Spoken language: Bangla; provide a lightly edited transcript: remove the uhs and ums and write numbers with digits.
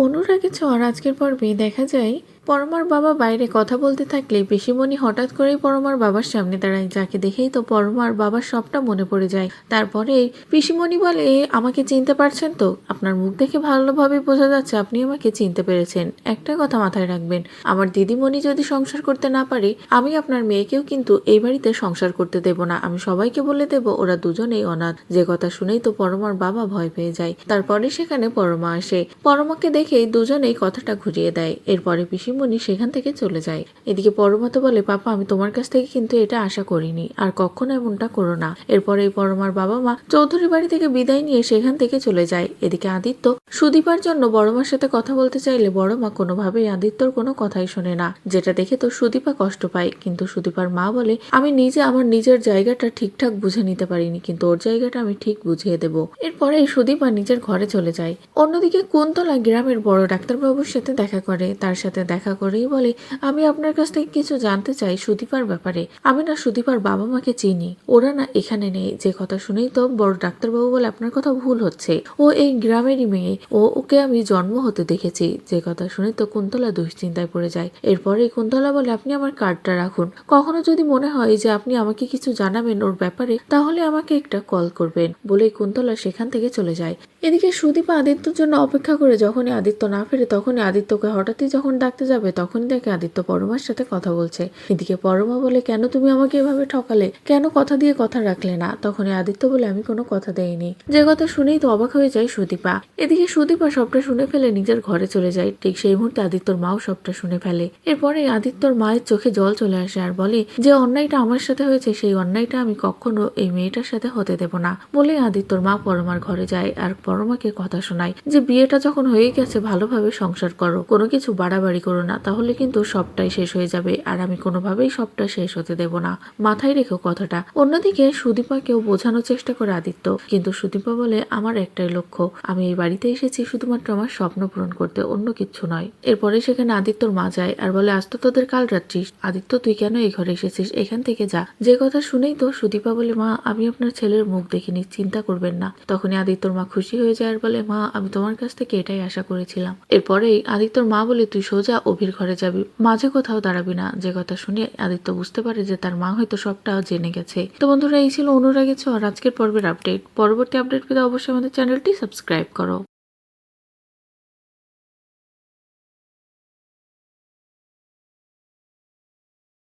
অনুরাগের ছোঁয়ার আজকের পর্বে দেখা যায় পরমার বাবা বাইরে কথা বলতে থাকলে পিসিমণি হঠাৎ করেই পরমার বাবার সামনে দাঁড়ায়, যাকে দেখেই তো পরমার বাবার সবটা মনে পড়ে যায়। তারপরে পিসিমণি বলে, আমাকে চিনতে পারছেন তো? আপনার মুখ দেখে ভালোভাবে বোঝা যাচ্ছে আপনি আমাকে চিনতে পেরেছেন। একটা কথা মাথায় রাখবেন, আমার দিদিমণি যদি সংসার করতে না পারে, আমি আপনার মেয়েকেও কিন্তু এই বাড়িতে সংসার করতে দেব না। আমি সবাইকে বলে দেব ওরা দুজনেই অনাথ। যে কথা শুনেই তো পরমার বাবা ভয় পেয়ে যায়। তারপরে সেখানে পরমা আসে। পরমাকে দেখেই দুজনেই কথাটা ঘুরিয়ে দেয়। এরপরে পিসিমণি সেখান থেকে চলে যায়। এদিকে পরমা তো বলে, পাপা আমি তোমার কাছ থেকে কিন্তু এটা আশা করিনি, আর কখনো এমনটা করো না। এরপরে এই পরমার বাবা মা চৌধুরী বাড়ি থেকে বিদায় নিয়ে সেখান থেকে চলে যায়। এদিকে আদিত্য সুদীপার জন্য বড়মার সাথে কথা বলতে চাইলে বড়মা কোনোভাবেই আদিত্যর কোনো কথাই শোনে না, যেটা দেখে তো সুদীপা কষ্ট পায়। কিন্তু সুদীপার মা বলে, আমি নিজে আমার নিজের জায়গাটা ঠিকঠাক বুঝে নিতে পারিনি, কিন্তু ওর জায়গাটা আমি ঠিক বুঝিয়ে দেব। এরপরে সুদীপা নিজের ঘরে চলে যায়। অন্যদিকে কুন্তলা গ্রামের বড় ডাক্তারবাবুর সাথে দেখা করে। তার সাথে দেখা করেই বলে, আমি আপনার কাছ থেকে কিছু জানতে চাই সুদীপার ব্যাপারে। আমি না সুদীপার বাবা মাকে চিনি, ওরা না এখানে নেই। যে কথা শুনেই তো বড় ডাক্তারবাবু বলে, আপনার কথা ভুল হচ্ছে, ও এই গ্রামেরই মেয়ে, ওকে আমি জন্ম হতে দেখেছি। যে কথা শুনে তো কুন্তলা দুশ্চিন্তায় পড়ে যায়। এরপরেই কুন্তলা বলে, আপনি আমার কার্ডটা রাখুন, কখনো যদি মনে হয় যে আপনি আমাকে কিছু জানাবেন ওর ব্যাপারে, তাহলে আমাকে একটা কল করবেন। বলেই কুন্তলা সেখান থেকে চলে যায়। এদিকে সুদীপা আদিত্যর জন্য অপেক্ষা করে যখনই আদিত্য না ফেরে, তখনই আদিত্যকে হঠাৎই যখন ডাকতে যাবে, তখনই দেখে আদিত্য পরমার সাথে কথা বলছে। এদিকে পরমা বলে, কেন তুমি আমাকে এভাবে ঠকালে? কেন কথা দিয়ে কথা রাখলে না? তখনই আদিত্য বলে, আমি কোনো কথা দেইনি। যে কথা শুনেই তো অবাক হয়ে যায় সুদীপা। এদিকে সুদীপা সবটা শুনে ফেলে নিজের ঘরে চলে যায়। ঠিক সেই মুহূর্তে আদিত্যর মাও সবটা শুনে ফেলে। এরপরে আদিত্যর মায়ের চোখে জল চলে আসে আর বলে, যে অন্যায়টা আমার সাথে হয়েছে সেই অন্যায়টা আমি কখনো এই মেয়েটার সাথে হতে দেব না। বলে আদিত্যর মা পরমার ঘরে যায় আর পরমাকে কথা শোনায় যে বিয়েটা যখন হয়ে গেছে ভালোভাবে সংসার করো, কোনো কিছু বাড়াবাড়ি করো না, তাহলে কিন্তু সবটাই শেষ হয়ে যাবে, আর আমি কোনোভাবেই সবটা শেষ হতে দেব না। মাথায় রেখো কথাটা। অন্যদিকে সুদীপাকেও বোঝানোর চেষ্টা করে আদিত্য, কিন্তু সুদীপা বলে, আমার একটাই লক্ষ্য, আমি এই বাড়িতে এসেছি শুধুমাত্র আমার স্বপ্ন পূরণ করতে, অন্য কিচ্ছু নয়। এরপরে সেখানে আদিত্যর মা যায় আর বলে, আজ তো তোদের কাল রাত্রি, আদিত্য তুই কেন এই ঘরে এসেছিস? এখান থেকে যা। যে কথা শুনেই তো সুদীপা বলে, মা আমি আপনার ছেলের মুখ দেখিনি, চিন্তা করবেন না। তখনই আদিত্যর মা খুশি হয়ে যায় আর বলে, মা আমি তোমার কাছ থেকে এটাই আশা করেছিলাম। এরপরেই আদিত্যর মা বলে, তুই সোজা অভির ঘরে যাবি, মাঝে কোথাও দাঁড়াবি না। যে কথা শুনে আদিত্য বুঝতে পারে যে তার মা হয়তো সবটা জেনে গেছে। তো বন্ধুরা, এই ছিল অনুরাগের ছোঁয়ার আজকের পর্বের আপডেট। পরবর্তী আপডেট পেতে অবশ্যই আমাদের চ্যানেলটি সাবস্ক্রাইব করো।